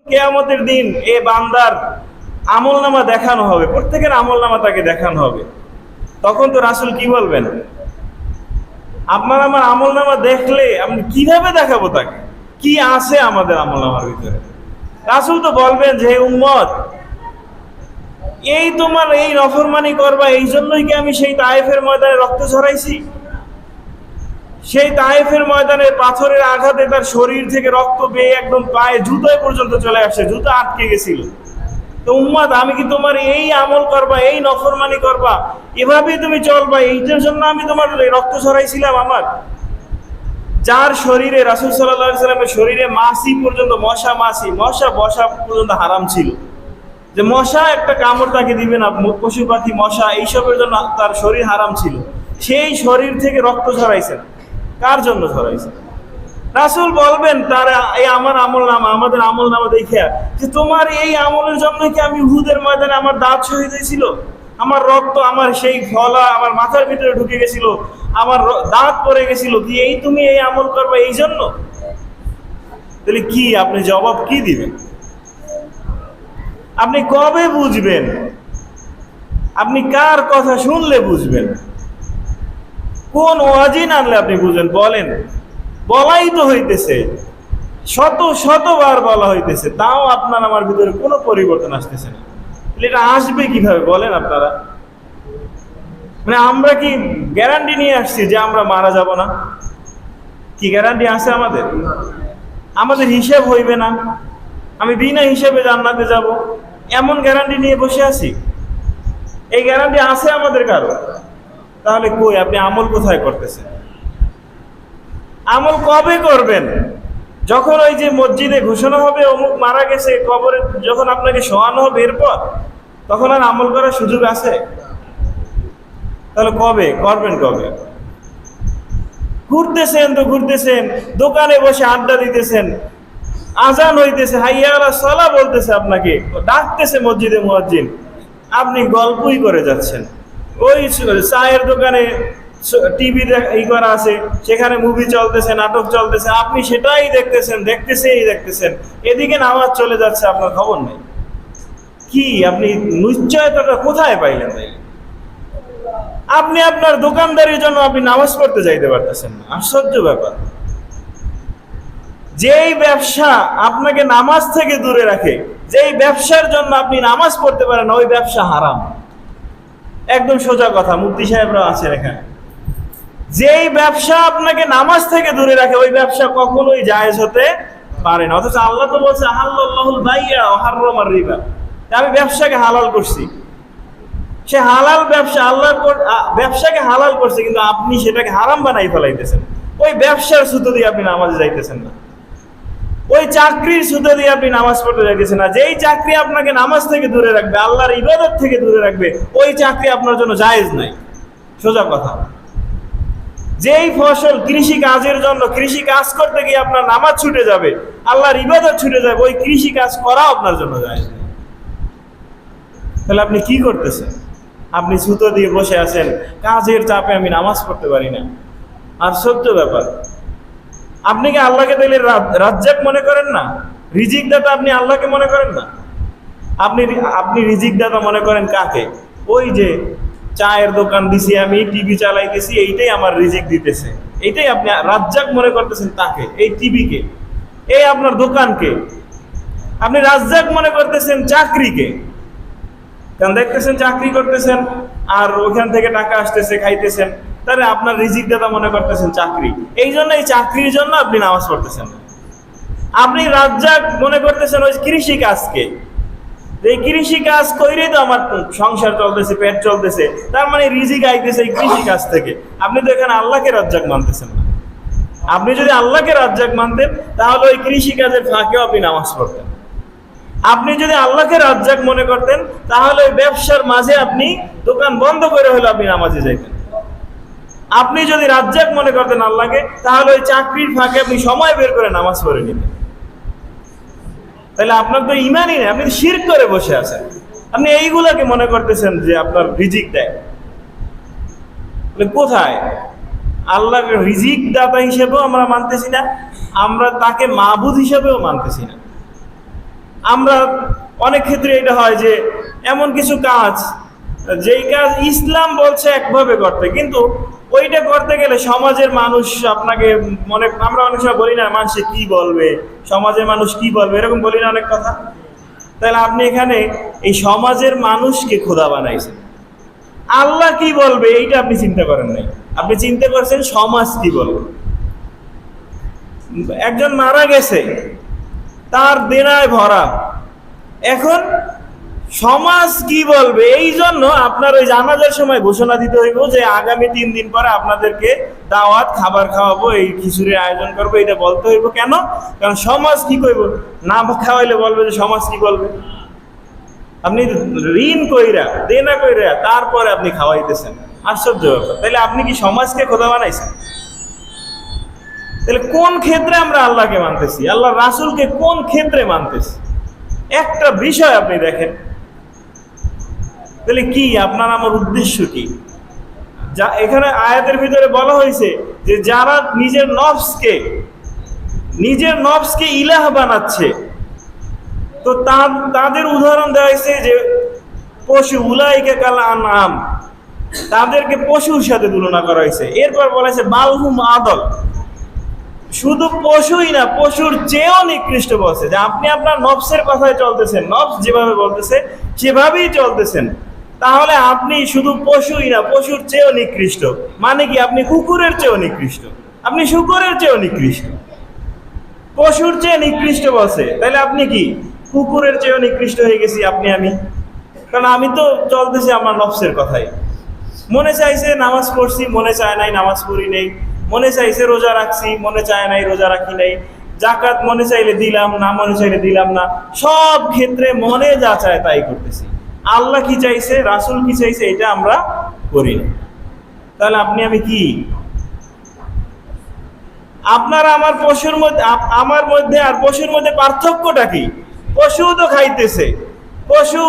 কিয়ামতের দিন এ বান্দার আমলনামা দেখানো হবে, প্রত্যেকের আমলনামা তাকে দেখানো হবে। তখন তো রাসূল কি বলবেন? আপনার আমার আমলনামা দেখলে আমি কিভাবে দেখাবো তাকে কি আছে আমাদের আমলনামার ভিতরে? রাসূল তো বলবেন যে হে উম্মত, এই তোমার এই নফরমানি করবা, এই জন্যই কি আমি সেই তায়েফের ময়দানে রক্ত ঝরাইছি? সেই তায়েফের ময়দানে পাথরের আঘাতে তার শরীর থেকে রক্ত বেয়ে একদম পায়ে জুতোয় পর্যন্ত চলে আসছে, জুতো আটকে গেছিল। তো উম্মত, আমি কি তোমার এই আমল করবা, এই নফরমানি করবা, এভাবেই তুমি চলবা, এইটার জন্য আমি তোমার রক্ত ঝরাইছিলাম? আমার যার শরীরে, রাসূল সাল্লাল্লাহু আলাইহি সাল্লামের শরীরে মাছি পর্যন্ত, মশা বসা পর্যন্ত হারাম ছিল, যে মশা একটা কামড় তাকে দিবে না, পশু পাখি মশা এইসবের জন্য তার শরীর হারাম ছিল, সেই শরীর থেকে রক্ত ঝরাইছেন। কার জন্য ঝরাইছেন? রাসূল বলবেন তার এই আমার আমলনামা, আমাদের আমলনামা দেখিয়া, যে তোমার এই আমলের জন্য কি আমি উহুদের ময়দানে আমার দাঁত শহীদ হয়েছিল, আমার রক্ত, আমার সেই ফলা আমার মাথার ভিতরে ঢুকে গেছিল, আমার দাঁত পড়ে গেছিল, কি এই তুমি এই আমল করবে এই জন্য? তাহলে কি আপনি জবাব কি দিবেন? আপনি কবে বুঝবেন? আপনি কার কথা শুনলে বুঝবেন? কোন ওয়াজিন আনলে আপনি বুঝবেন? বলেন। বলাই তো হইতেছে, শতবার বলা হইতেছে, তাও আপনার আমার ভিতরে কোনো পরিবর্তন আসতেছে না। এটা আসবে কিভাবে বলেন আপনারা? মানে আমরা কি গ্যারান্টি নিয়ে আসছি যে আমরা মারা যাব না? কি গ্যারান্টি আছে আমাদের? আমাদের হিসাব হইবে না, আমি বিনা হিসাবে জান্নাতে যাব, এমন গ্যারান্টি নিয়ে বসে আছি? এই গ্যারান্টি আছে আমাদের কারো? তাহলে কই আপনি আমল কোথায় করতেছেন? আমল কবে করবেন? যখন ওই যে মসজিদে ঘোষণা হবে অমুক মারা গেছে, কবরে যখন আপনাকে শোয়ানো হবে, এরপর তখন আর আমল করার সুযোগ আছে? তাহলে কবে করবেন? কবে? ঘুরতেছেন তো ঘুরতেছেন, দোকানে বসে আড্ডা দিতেছেন, আজান হইতেছে, হাইয়া আলাস সালাহ বলতেছে, আপনাকে ডাকতেছে মসজিদে মুয়াজ্জিন, আপনি গল্পই করে যাচ্ছেন। ওই চায়ের দোকানে টিভি করা আছে, সেখানে মুভি চলতেছে, নাটক চলতেছে, আপনি সেটাই দেখতেছেন, এদিকে নামাজ চলে যাচ্ছে, আপনার খবর নেই। কি আপনি নিশ্চয়তাটা কোথায় পাইলেন? আপনি আপনার দোকানদারির জন্য আপনি নামাজ পড়তে যাইতে পারতেছেন না। আশ্চর্য ব্যাপার। যেই ব্যবসা আপনাকে নামাজ থেকে দূরে রাখে, যেই ব্যবসার জন্য আপনি নামাজ পড়তে পারেন, ওই ব্যবসা হারাম। একদম সোজা কথা, মুফতি সাহেবরা আছেন এখানে। যেই ব্যবসা আপনাকে নামাজ থেকে দূরে রাখে, ওই ব্যবসা কখনোই জায়েজ হতে পারে না। অথচ আল্লাহ তো বলছে আহাল্লাল্লাহুল বাইয়া ওয়া হাররামার রিবা, আমি ব্যবসাকে হালাল করছি। সে হালাল ব্যবসা, আল্লাহ ব্যবসাকে হালাল করছে, কিন্তু আপনি সেটাকে হারাম বানাই ফেলাইতেছেন। ওই ব্যবসার সুতো দিয়ে আপনি নামাজে যাইতেছেন না, ওই চাকরির সুতো দিয়ে আপনি নামাজ পড়তে যাইতেছেন না। যেই চাকরি আপনাকে নামাজ থেকে দূরে রাখবে, আল্লাহর ইবাদত থেকে দূরে রাখবে, ওই চাকরি আপনার জন্য জায়েজ নাই। সোজা কথা। যেই ফসল কৃষি কাজের জন্য, কৃষি কাজ করতে গিয়ে আপনার নামাজ ছুটে যাবে, আল্লাহর ইবাদত ছুটে যাবে, ওই কৃষি কাজ করা আপনার জন্য জায়েজ নাই। তাহলে আপনি কি করতেছেন? আপনি সুতো দিয়ে বসে আছেন, কাজের চাপে আমি নামাজ পড়তে পারি না। আর সত্য ব্যাপার, আপনি কি আল্লাহকে তাহলে রাজ্জাক মনে করেন না? রিজিক দাতা আপনি আল্লাহকে মনে করেন না? আপনি রিজিক দাতা মনে করেন কাকে? ওই যে চায়ের দোকান দিছি আমি, টিভি চালাইতেছি, এইটাই আমার রিজিক দিতেছে, এইটাই আপনি রাজ্জাক মনে করতেছেন তাকে, এই টিভিকে, এই আপনার দোকানকে। আপনি রাজ্জাক মনে করতেছেন চাকরিকে, কারণ দেখতেছেন চাকরি করতেছেন আর ওখান থেকে টাকা আসতেছে, খাইতেছেন, তাহলে আপনার রিজিক দাতা মনে করতেছেন চাকরি। এই জন্য এই চাকরির জন্য আপনি নামাজ পড়তেছেন না। আপনি রাজ্জাক মনে করতেছেন ওই কৃষি কাজকে, এই কৃষি কাজ কইরেই তো আমার সংসার চলতেছে, পেট চলতেছে, তার মানে রিজিক আইতেছে এই কৃষি কাজ থেকে। আপনি তো এখানে আল্লাহকে রাজ্জাক মানতেছেন না। আপনি যদি আল্লাহকে রাজ্জাক মানতেন, তাহলে ওই কৃষি কাজের ফাঁকেও আপনি নামাজ পড়তেন। আপনি যদি আল্লাহকে রাজ্জাক মনে করতেন, তাহলে ওই ব্যবসার মাঝে আপনি দোকান বন্ধ করে হলে আপনি নামাজে যাইতেন। আপনি যদি রাজ্জাক মনে করতেন আল্লাহকে, তাহলে ওই চাকরির ফাঁকে আপনি সময় বের করে নামাজ পড়ে নিতেন। তাহলে আপনার তো ইমানই নেই, আপনি শিরক করে বসে আছেন। আপনি এইগুলাকে মনে করতেছেন যে আপনার রিজিক দেয়। কোথায়? আল্লাহকে রিজিক দাতা হিসেবেও আমরা মানতেছি না, আমরা তাকে মাবুদ হিসেবেও মানতেছি না। আমরা অনেক ক্ষেত্রে এটা হয় যে এমন কিছু কাজ, যেই কাজ ইসলাম বলছে একভাবে করতে, কিন্তু ওইটা করতে গেলে সমাজের মানুষ আপনাকে আমরা অনেক সময় বলি না, মানুষে কি বলবে, সমাজের মানুষ কি বলবে, এরকম বলি না অনেক কথা। তাহলে আপনি এখানে এই সমাজের মানুষকে খোদা বানাইছেন। আল্লাহ কি বলবে এইটা আপনি চিন্তা করেন নাই, আপনি চিন্তা করছেন সমাজ কি বলবে। একজন মারা গেছে, তার দেনায় ভরা, এখন সমাজ কি বলবে, এই জন্য আপনার ওই জানাজার সময় ঘোষণা দিতে হইব যে আগামী 3 দিন পরে আপনাদেরকে দাওয়াত খাবার খাওয়াবো, এই খিচুড়ির আয়োজন করবো, এটা বলতে হইব। কেন? কারণ সমাজ কি কইব, না খাওয়াইলে বলবে যে সমাজ কি বলবে। আপনি ঋণ কইরা, দেনা কইরা, তারপরে আপনি খাওয়াইতেছেন, আশ্চর্য ব্যাপার। তাহলে আপনি কি সমাজকে খোদা বানাইছেন? তাহলে কোন ক্ষেত্রে আমরা আল্লাহকে মানতেছি, আল্লাহ রাসূলকে কোন ক্ষেত্রে মানতেছি? একটা বিষয় আপনি দেখেন। তাহলে কি আপনার আমার উদ্দেশ্য কি? যা এখানে আয়াতের ভিতরে বলা হয়েছে যে যারা নিজের নফসকে ইলাহ বানাচ্ছে, তো তাদের উদাহরণ দেওয়া হয়েছে যে পশু, উলাইকা কাল আনআম, তাদেরকে পশুর সাথে তুলনা করা হয়েছে। এরপর বলা হয়েছে বালহুম আদল, শুধু পশুই না, পশুর চেয়েও নিকৃষ্ট বলছে যে আপনি আপনার নফসের কথায় চলতেছেন, নফস যেভাবে বলতেছে সেভাবেই চলতেছেন, তাহলে আপনি শুধু পশুই না, পশুর চেয়েও নিকৃষ্ট। মানে কি? আপনি কুকুরের চেয়েও নিকৃষ্ট, আপনি শূকরের চেয়েও নিকৃষ্ট, পশুর চেয়ে নিকৃষ্ট বলছে। তাহলে আপনি কি কুকুরের চেয়েও নিকৃষ্ট হয়ে গেছি আমি? কারণ আমি তো চলতেছি আমার নফসের কথাই। মনে চাইছে নামাজ পড়ছি, মনে চায় নাই নামাজ পড়ি নেই, মনে চাইছে রোজা রাখছি, মনে চায় নাই রোজা রাখি নাই, জাকাত মনে চাইলে দিলাম না, মনে চাইলে দিলাম না, সব ক্ষেত্রে মনে যা চায় তাই করতেছি। আল্লাহ কি চাইছে, রাসূল কি চাইছে, এটা আমরা করি না। তাহলে আমি কি? আপনার আমার মধ্যে আর পশুর মধ্যে পার্থক্যটা কি? পশু তো খাইতেছে, পশু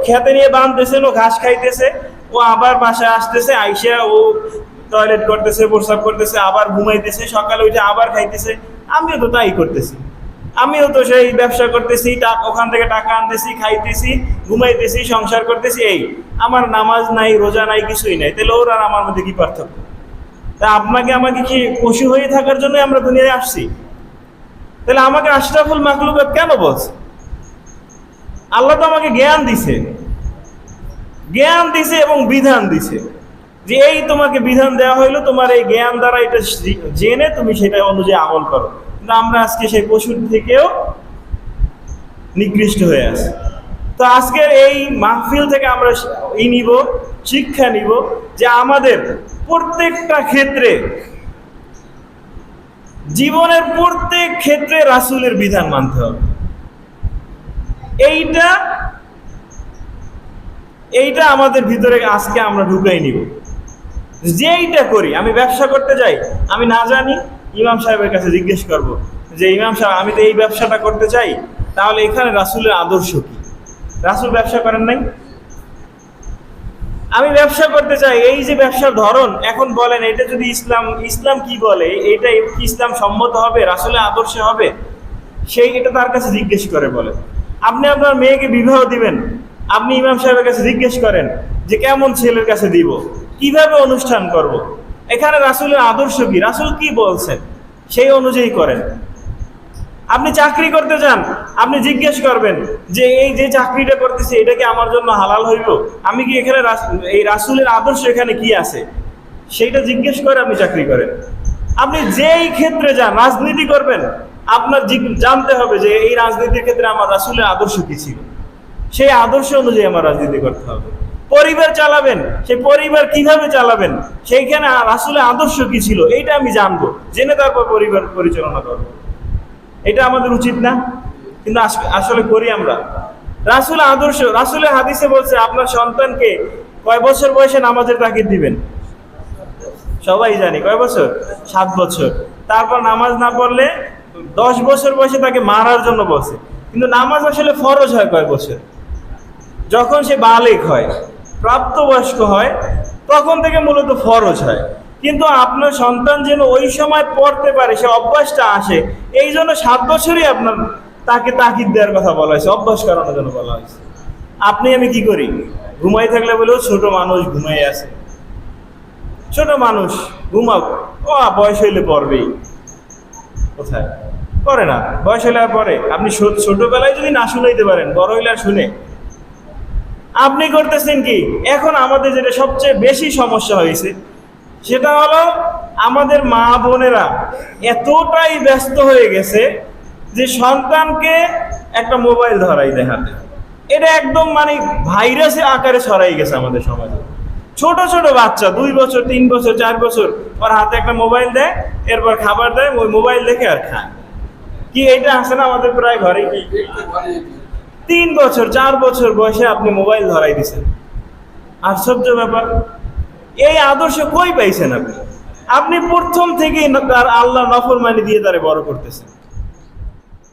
খেতে নিয়ে বাঁধতেছেন, ও ঘাস খাইতেছে, ও আবার বাসায় আসতেছে, আইসা ও টয়লেট করতেছে, প্রস্রাব করতেছে, আবার ঘুমাইতেছে, সকালে উঠে আবার খাইতেছে। আমিও তো তাই করতেছি, আমিও তো সেই ব্যবসা করতেছি, ওখান থেকে টাকা আনতেছি, খাইতেছি, ঘুমাইতেছি, সংসার করতেছি। এই আমার নামাজ নাই, রোজা নাই, কিছুই নাই। তাহলে ওর আর আমার মধ্যে কি পার্থক্য? তা আমাকে কি পশু হয়ে থাকার জন্য আমরা দুনিয়ায় আসছি? তাহলে আমাকে আশরাফুল মাখলুকাত কেন বলছে? আল্লাহ তো আমাকে জ্ঞান দিছে এবং বিধান দিছে যে এই তোমাকে বিধান দেওয়া হইলো, তোমার এই জ্ঞান দ্বারা এটা জেনে তুমি সেটা অনুযায়ী আমল করো। কিন্তু আমরা আজকে সেই পশুর থেকেও নিকৃষ্ট হয়ে আছি। তো আজকের এই মাহফিল থেকে আমরা শিক্ষা নিব যে আমাদের প্রত্যেকটা ক্ষেত্রে, জীবনের প্রত্যেক ক্ষেত্রে রাসূলের বিধান মানতে হবে। এইটা আমাদের ভিতরে আজকে আমরা ঢুকাই নিব। যেইটা করি, আমি ব্যবসা করতে যাই, আমি না জানি, ইমাম সাহেবের কাছে জিজ্ঞেস করব যে ইমাম সাহেব, আমি তো এই ব্যবসাটা করতে চাই, তাহলে এখানে রাসূলের আদর্শ কি? রাসূল ব্যবসা করেন নাই? আমি ব্যবসা করতে চাই, এই যে ব্যবসার ধরন, এখন বলেন এটা যদি ইসলাম কি বলে, এটা কি ইসলাম সম্মত হবে, রাসূলের আদর্শে হবে? এটা তার কাছে জিজ্ঞেস করে বলে। আপনি আপনার মেয়েকে বিবাহ দিবেন, আপনি ইমাম সাহেবের কাছে জিজ্ঞেস করেন যে কেমন ছেলের কাছে দিব, কিভাবে অনুষ্ঠান করব, এখানে রাসূলের আদর্শ কি, রাসূল কি বলছেন, সেই অনুযায়ী করেন। আপনি চাকরি করতে যান, আপনি জিজ্ঞেস করবেন যে এই যে চাকরিটা করতেছি এটা কি আমার জন্য হালাল হইব, আমি কি এখানে এই রাসূলের আদর্শ এখানে কি আছে, সেইটা জিজ্ঞেস করে আপনি চাকরি করেন। আপনি যেই ক্ষেত্রে যান, রাজনীতি করবেন, আপনার জানতে হবে যে এই রাজনীতির ক্ষেত্রে আমার রাসূলের আদর্শ কি ছিল, সেই আদর্শ অনুযায়ী আমার রাজনীতি করতে হবে। পরিবার চালাবেন, সেই পরিবার কিভাবে চালাবেন, সেইখানে রাসূলের আদর্শ কি ছিল, এইটা আমি জানবো, জেনে তারপর পরিবার পরিচালনা করবো। এটা আমাদের উচিত না? কিন্তু আসলে করি আমরা। রাসূলের আদর্শ, রাসূলের হাদিসে বলছে আপনার সন্তানকে কয় বছর বয়সে নামাজের তাগিদ দিবেন? সবাই জানি কয় বছর? 7 বছর। তারপর নামাজ না পড়লে 10 বছর বয়সে তাকে মারার জন্য বলছে। কিন্তু নামাজ আসলে ফরজ হয় কয় বছর? যখন সে বালেগ হয়, প্রাপ্তবয়স্ক হয়, তখন থেকে মূলত ফরজ হয়। কিন্তু আপনার সন্তান যেন ওই সময় পড়তে পারে, সে অভ্যাসটা আসে, এই জন্য 7 বছরই আপনার তাকে তাকিদ দেওয়ার কথা বলা হয়েছে, অভ্যাস করানোর জন্য বলা হয়েছে। আপনি আমি কি করি? ঘুমাই থাকলে বলেও ছোট মানুষ ঘুমাই আছে, ছোট মানুষ ঘুমাক, ও বয়স হইলে পড়বেই। কোথায় পড়ে না, বয়স হইলে আর পড়ে? আপনি ছোটবেলায় যদি না শুনাইতে পারেন, বড় হইলে আর শুনে? আপনি করতেছেন কি? এখন আমাদের যেটা সবচেয়ে বেশি সমস্যা হয়েছে সেটা হলো আমাদের মা বোনেরা এতটাই ব্যস্ত হয়ে গেছে যে সন্তানকে একটা মোবাইল ধরাই দেয় হাতে। এটা একদম মানে ভাইরাসের আকারে ছড়াই গেছে আমাদের সমাজে। ছোট ছোট বাচ্চা 2 বছর 3 বছর 4 বছর ওর হাতে একটা মোবাইল দেয়, এরপর খাবার দেয়, ওই মোবাইল দেখে আর খায়। কি এটা আছে না আমাদের প্রায় ঘরে? কি 3 বছর 4 বছর বয়সে আপনি মোবাইল ধরাই দিছেন? আশ্চর্য ব্যাপার। এই আদর্শ কই পাইছেন আপনি? আপনি প্রথম থেকেই তার আল্লাহ নফরমানি দিয়ে তারে বড় করতেছেন,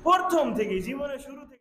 প্রথম থেকেই জীবনে শুরু